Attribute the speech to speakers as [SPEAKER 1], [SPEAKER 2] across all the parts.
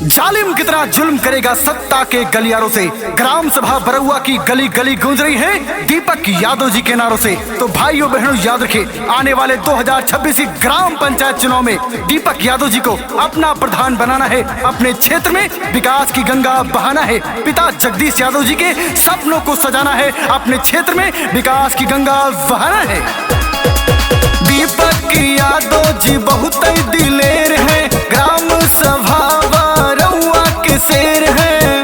[SPEAKER 1] जालिम कितना जुल्म करेगा सत्ता के गलियारों से। ग्राम सभा बरौआ की गली गली गूंज रही है दीपक यादव जी के नारों से। तो भाइयों बहनों याद रखे, आने वाले 2026 की ग्राम पंचायत चुनाव में दीपक यादव जी को अपना प्रधान बनाना है। अपने क्षेत्र में विकास की गंगा बहाना है। पिता जगदीश यादव जी के सपनों को सजाना है। अपने क्षेत्र में विकास की गंगा बहाना है। दीपक यादव जी बहुत दिलेर है, ग्राम सभा बरौआ के शेर है।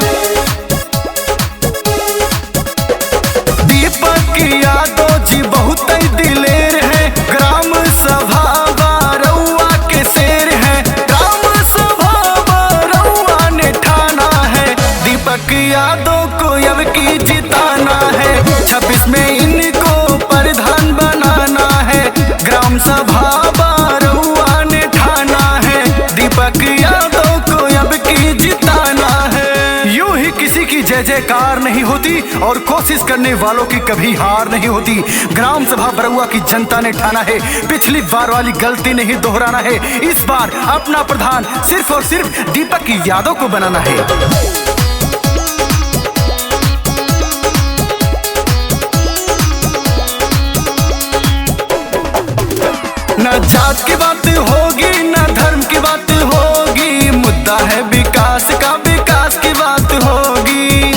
[SPEAKER 1] दीपक यादव जी बहुत दिलेर है, ग्राम सभा बरौआ के शेर है। ग्राम सभा बरौआ ने ठाना है, दीपक यादव को अब की जिताना है। 26 में इनको प्रधान बनाना है। ग्राम सभा बरौआ ने ठाना है, दीपक यादव को अब की जिताना है। यूं ही किसी की जय जयकार नहीं होती और कोशिश करने वालों की कभी हार नहीं होती। ग्राम सभा बरौआ की जनता ने ठाना है, पिछली बार वाली गलती नहीं दोहराना है। इस बार अपना प्रधान सिर्फ और सिर्फ दीपक यादव को बनाना है। न जात की बात होगी न धर्म की बात होगी, मुद्दा है विकास का, विकास की बात होगी।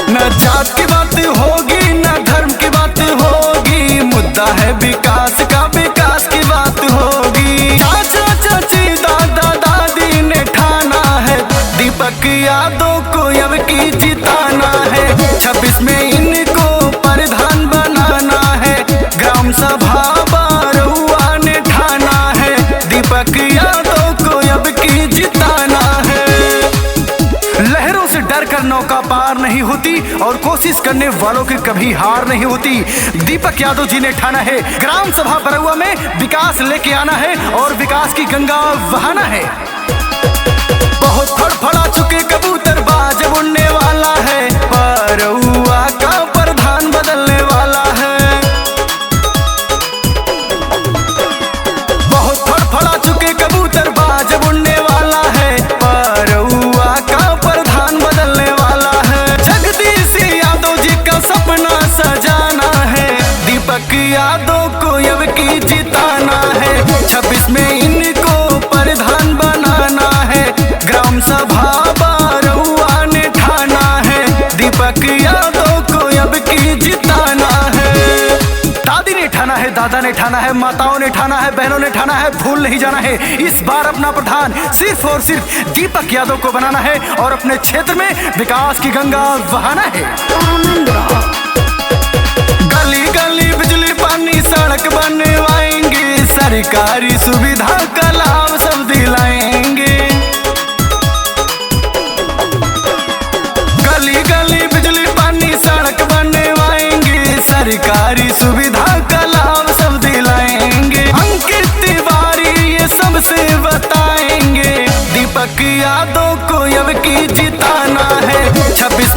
[SPEAKER 1] न जात की बात होगी न धर्म की बात होगी, मुद्दा है विकास का, विकास की बात होगी। चाचा चाची दादा दादी ने ठाना है, दीपक यादव को अब की जिताना है। 26 में इनको प्रधान बनाना है। ग्राम सभा बरौआ ने ठाना है, दीपक यादव को अब की जिताना है। लहरों से डर कर नौका पार नहीं होती और कोशिश करने वालों की कभी हार नहीं होती। दीपक यादव जी ने ठाना है, ग्राम सभा बरौआ में विकास लेके आना है और विकास की गंगा बहाना है। बहुत फड़फड़ा चुके कबूतर बाज उड़ने वाला है, बरौआ का प्रधान बदलने वाला है। कबूतर बाज उड़ने वाला है, बरौआ का प्रधान बदलने वाला है। जगदीश यादव जी का सपना सजाना है, दीपक यादव को अब की जिताना है। 26 में इनको प्रधान बनाना है। ग्राम सभा बरौआ ने ठाना है, दीपक यादव को अब की जिताना है। दादी ने ठाना है, दादा ने ठाना है, माताओं ने ठाना है, बहनों ने ठाना है, भूल नहीं जाना है। इस बार अपना प्रधान सिर्फ और सिर्फ दीपक यादव को बनाना है और अपने क्षेत्र में विकास की गंगा बहाना है। गली गली बिजली पानी सड़क बनवाएंगे, सरकारी सुविधा का लाभ सब दिलाएंगे। गली गली बिजली पानी सड़क बनवाएंगे, सरकारी सुविधा का लाभ सब दिलाएंगे। अंकित तिवारी ये सबसे बताएंगे, दीपक यादव को अब की जिताना है। 26